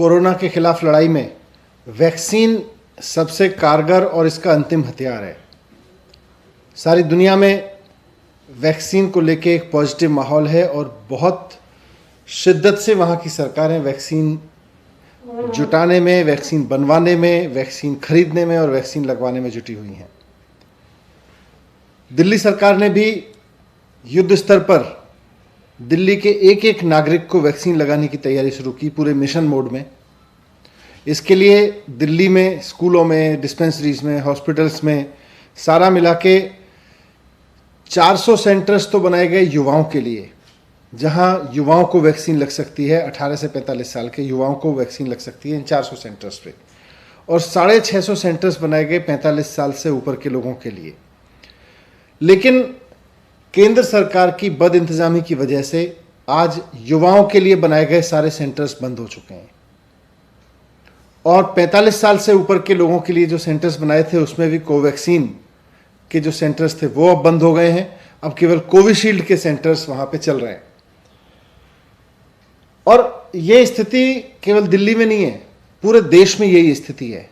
Corona के खिलाफ लड़ाई में वैक्सीन सबसे कारगर और इसका अंतिम हथियार है। सारी दुनिया में वैक्सीन को लेके एक पॉजिटिव माहौल है और बहुत शिद्दत से वहाँ की सरकारें वैक्सीन जुटाने में, वैक्सीन बनवाने में, वैक्सीन खरीदने में और वैक्सीन लगवाने में जुटी हुई हैं। दिल्ली सरकार ने भी युद्ध स्तर पर दिल्ली के एक एक नागरिक को वैक्सीन लगाने की तैयारी शुरू की, पूरे मिशन मोड में। इसके लिए दिल्ली में स्कूलों में, डिस्पेंसरीज में, हॉस्पिटल्स में सारा मिला के 400 सेंटर्स तो बनाए गए युवाओं के लिए, जहां युवाओं को वैक्सीन लग सकती है। 18 से 45 साल के युवाओं को वैक्सीन लग सकती है इन 400 सेंटर्स पे। और 650 सेंटर्स बनाए गए 45 साल से ऊपर के लोगों के लिए। लेकिन केंद्र सरकार की बदइंतजामी की वजह से आज युवाओं के लिए बनाए गए सारे सेंटर्स बंद हो चुके हैं और 45 साल से ऊपर के लोगों के लिए जो सेंटर्स बनाए थे उसमें भी कोवैक्सीन के जो सेंटर्स थे वो अब बंद हो गए हैं। अब केवल कोविशील्ड के सेंटर्स वहां पे चल रहे हैं। और ये स्थिति केवल दिल्ली में नहीं है, पूरे देश में यही स्थिति है।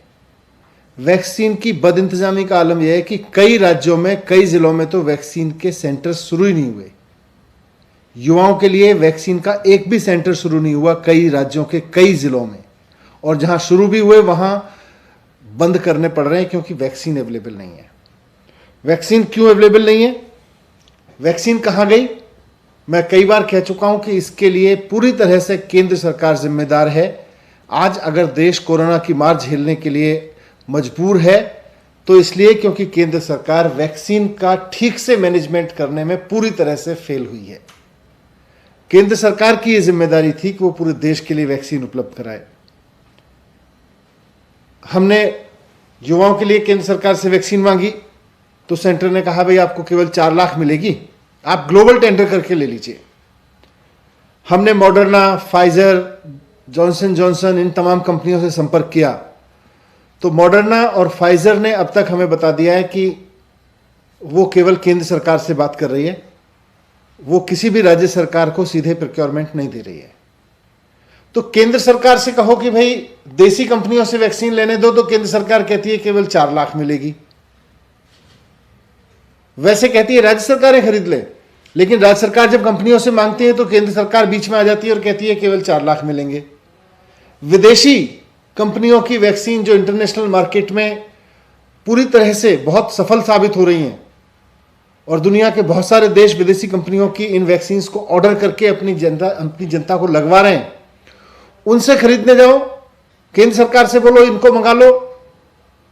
वैक्सीन की बदइंतजामी का आलम यह है कि कई राज्यों में, कई जिलों में तो वैक्सीन के सेंटर शुरू ही नहीं हुए। युवाओं के लिए वैक्सीन का एक भी सेंटर शुरू नहीं हुआ कई राज्यों के कई जिलों में। और जहां शुरू भी हुए वहां बंद करने पड़ रहे हैं क्योंकि वैक्सीन अवेलेबल नहीं है। वैक्सीन क्यों अवेलेबल नहीं है? वैक्सीन कहां गई? मैं कई बार कह चुका हूं कि इसके लिए पूरी तरह से केंद्र सरकार जिम्मेदार है। आज अगर देश कोरोना की मार झेलने के लिए मजबूर है तो इसलिए क्योंकि केंद्र सरकार वैक्सीन का ठीक से मैनेजमेंट करने में पूरी तरह से फेल हुई है। केंद्र सरकार की यह जिम्मेदारी थी कि वो पूरे देश के लिए वैक्सीन उपलब्ध कराए। हमने युवाओं के लिए केंद्र सरकार से वैक्सीन मांगी तो सेंटर ने कहा भाई आपको केवल 4 लाख मिलेगी, आप ग्लोबल टेंडर करके ले लीजिए। हमने मॉडर्ना, फाइजर, जॉनसन जॉनसन इन तमाम कंपनियों से संपर्क किया तो मॉडर्ना और फाइजर ने अब तक हमें बता दिया है कि वो केवल केंद्र सरकार से बात कर रही है, वो किसी भी राज्य सरकार को सीधे प्रोक्योरमेंट नहीं दे रही है। तो केंद्र सरकार से कहो कि भाई देसी कंपनियों से वैक्सीन लेने दो तो केंद्र सरकार कहती है केवल 4 लाख मिलेगी। वैसे कहती है राज्य सरकारें खरीद ले, लेकिन राज्य सरकार जब कंपनियों से मांगती है तो केंद्र सरकार बीच में आ जाती है और कहती है केवल 4 लाख मिलेंगे। विदेशी कंपनियों की वैक्सीन जो इंटरनेशनल मार्केट में पूरी तरह से बहुत सफल साबित हो रही हैं और दुनिया के बहुत सारे देश विदेशी कंपनियों की इन वैक्सीन को ऑर्डर करके अपनी जनता को लगवा रहे हैं, उनसे खरीदने जाओ, केंद्र सरकार से बोलो इनको मंगा लो,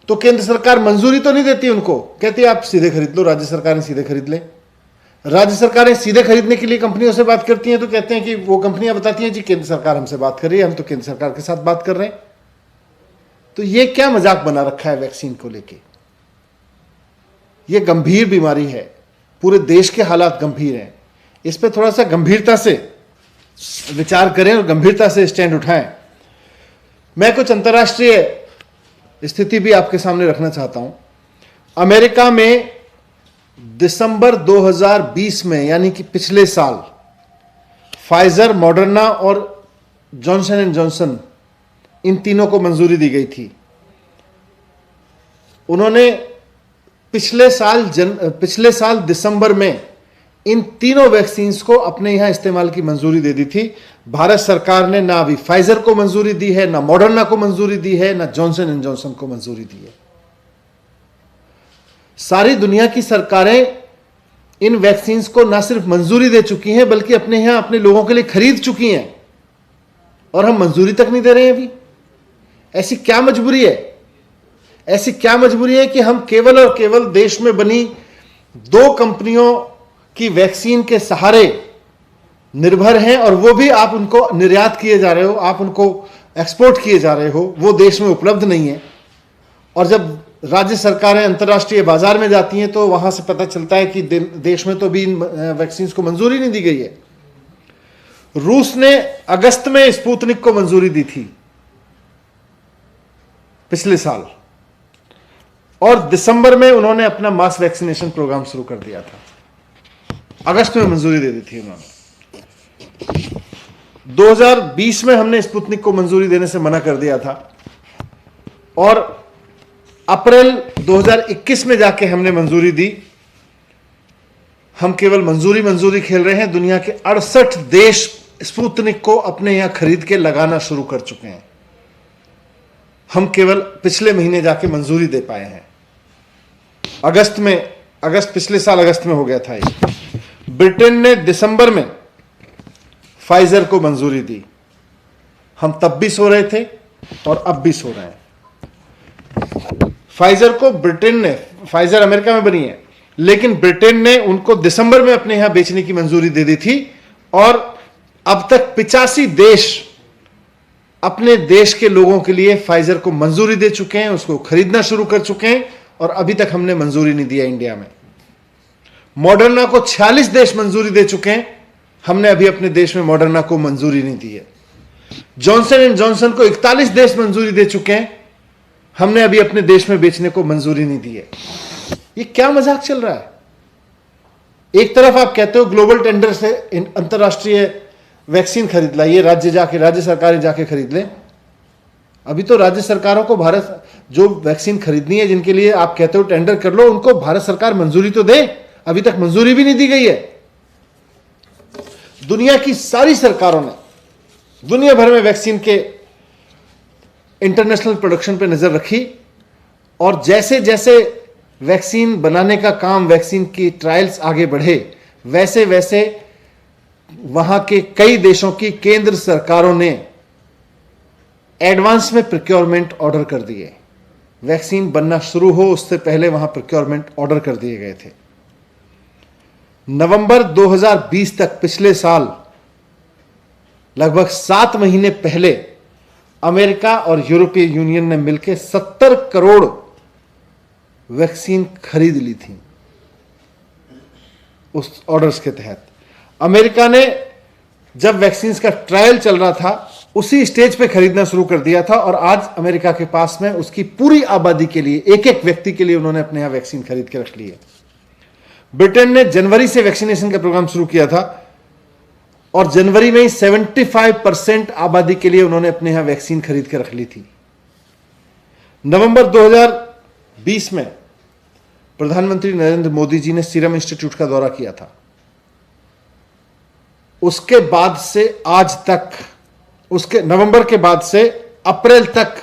तो केंद्र सरकार मंजूरी तो नहीं देती उनको, कहती है आप सीधे खरीद लो, राज्य सरकारें सीधे खरीद ले। राज्य सरकारें सीधे खरीदने के लिए कंपनियों से बात करती हैं तो कहते हैं कि वो कंपनियां बताती हैं जी केंद्र सरकार हमसे बात कर रही है, हम तो केंद्र सरकार के साथ बात कर रहे हैं। तो ये क्या मजाक बना रखा है वैक्सीन को लेके? ये गंभीर बीमारी है, पूरे देश के हालात गंभीर हैं। इस पे थोड़ा सा गंभीरता से विचार करें और गंभीरता से स्टैंड उठाएं। मैं कुछ अंतर्राष्ट्रीय स्थिति भी आपके सामने रखना चाहता हूं। अमेरिका में दिसंबर 2020 में, यानी कि पिछले साल, फाइजर, मॉडर्ना और जॉनसन एंड जॉनसन इन तीनों को मंजूरी दी गई थी। उन्होंने पिछले साल दिसंबर में इन तीनों वैक्सीन को अपने यहां इस्तेमाल की मंजूरी दे दी थी। भारत सरकार ने ना अभी फाइजर को मंजूरी दी है, ना मॉडर्ना को मंजूरी दी है, ना जॉनसन एंड जॉनसन को मंजूरी दी है। सारी दुनिया की सरकारें इन वैक्सीन को ना सिर्फ मंजूरी दे चुकी हैं बल्कि अपने यहां अपने लोगों के लिए खरीद चुकी हैं और हम मंजूरी तक नहीं दे रहे हैं अभी। ऐसी क्या मजबूरी है? ऐसी क्या मजबूरी है कि हम केवल और केवल देश में बनी 2 कंपनियों की वैक्सीन के सहारे निर्भर हैं और वो भी आप उनको निर्यात किए जा रहे हो, आप उनको एक्सपोर्ट किए जा रहे हो, वो देश में उपलब्ध नहीं है। और जब राज्य सरकारें अंतर्राष्ट्रीय बाजार में जाती हैं तो वहां से पता चलता है कि देश में तो भी इन वैक्सीन को मंजूरी नहीं दी गई है। रूस ने अगस्त में स्पुतनिक को मंजूरी दी थी पिछले साल, और दिसंबर में उन्होंने अपना मास वैक्सीनेशन प्रोग्राम शुरू कर दिया था। अगस्त में मंजूरी दे दी थी उन्होंने। 2020 में हमने स्पुतनिक को मंजूरी देने से मना कर दिया था और अप्रैल 2021 में जाके हमने मंजूरी दी। हम केवल मंजूरी खेल रहे हैं। दुनिया के 68 देश स्पुतनिक को अपने यहां खरीद के लगाना शुरू कर चुके हैं। हम केवल पिछले महीने जाके मंजूरी दे पाए हैं। पिछले साल अगस्त में हो गया था ये। ब्रिटेन ने दिसंबर में फाइजर को मंजूरी दी। हम तब भी सो रहे थे और अब भी सो रहे हैं। फाइजर को फाइजर अमेरिका में बनी है, लेकिन ब्रिटेन ने उनको दिसंबर में अपने यहां बेचने की मंजूरी दे दी थी और अब तक 85 देश अपने देश के लोगों के लिए फाइजर को मंजूरी दे चुके हैं, उसको खरीदना शुरू कर चुके हैं और अभी तक हमने मंजूरी नहीं दिया इंडिया में। मॉडर्ना को 46 देश मंजूरी दे चुके हैं, हमने अभी अपने देश में मॉडर्ना को मंजूरी नहीं दी है। जॉनसन एंड जॉनसन को 41 देश मंजूरी दे चुके हैं, हमने अभी अपने देश में बेचने को मंजूरी नहीं दी है। ये क्या मजाक चल रहा है? एक तरफ आप कहते हो ग्लोबल टेंडर से अंतरराष्ट्रीय वैक्सीन खरीद लाइए, राज्य सरकारें जाके खरीद लें। अभी तो राज्य सरकारों को भारत जो वैक्सीन खरीदनी है, जिनके लिए आप कहते हो टेंडर कर लो, उनको भारत सरकार मंजूरी तो दे। अभी तक मंजूरी भी नहीं दी गई है। दुनिया की सारी सरकारों ने दुनिया भर में वैक्सीन के इंटरनेशनल प्रोडक्शन पे नजर रखी और जैसे जैसे वैक्सीन बनाने का काम, वैक्सीन की ट्रायल्स आगे बढ़े, वैसे वैसे वहां के कई देशों की केंद्र सरकारों ने एडवांस में प्रोक्योरमेंट ऑर्डर कर दिए। वैक्सीन बनना शुरू हो उससे पहले वहां प्रोक्योरमेंट ऑर्डर कर दिए गए थे। नवंबर 2020 तक, पिछले साल लगभग 7 महीने पहले, अमेरिका और यूरोपीय यूनियन ने मिलकर 70 करोड़ वैक्सीन खरीद ली थी उस ऑर्डर्स के तहत। अमेरिका ने जब वैक्सीन का ट्रायल चल रहा था उसी स्टेज पे खरीदना शुरू कर दिया था और आज अमेरिका के पास में उसकी पूरी आबादी के लिए, एक एक व्यक्ति के लिए उन्होंने अपने यहां वैक्सीन खरीद के रख ली है। ब्रिटेन ने जनवरी से वैक्सीनेशन का प्रोग्राम शुरू किया था और जनवरी में ही 75% आबादी के लिए उन्होंने अपने यहां वैक्सीन खरीद के रख ली थी। नवंबर 2020 में प्रधानमंत्री नरेंद्र मोदी जी ने सीरम इंस्टीट्यूट का दौरा किया था। उसके बाद से आज तक, नवंबर के बाद से अप्रैल तक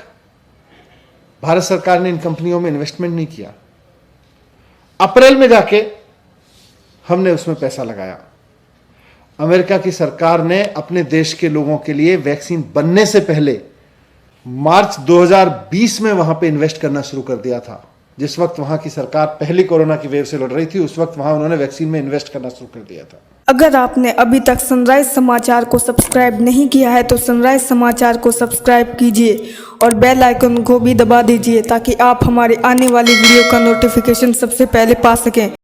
भारत सरकार ने इन कंपनियों में इन्वेस्टमेंट नहीं किया। अप्रैल में जाके हमने उसमें पैसा लगाया। अमेरिका की सरकार ने अपने देश के लोगों के लिए वैक्सीन बनने से पहले मार्च 2020 में वहां पे इन्वेस्ट करना शुरू कर दिया था। जिस वक्त वहां की सरकार पहली कोरोना की वेव से लड़ रही थी, उस वक्त वहां उन्होंने वैक्सीन में इन्वेस्ट करना शुरू कर दिया था। अगर आपने अभी तक सनराइज समाचार को सब्सक्राइब नहीं किया है तो सनराइज समाचार को सब्सक्राइब कीजिए और बेल आइकन को भी दबा दीजिए ताकि आप हमारे आने वाली वीडियो का नोटिफिकेशन सबसे पहले पा सकें।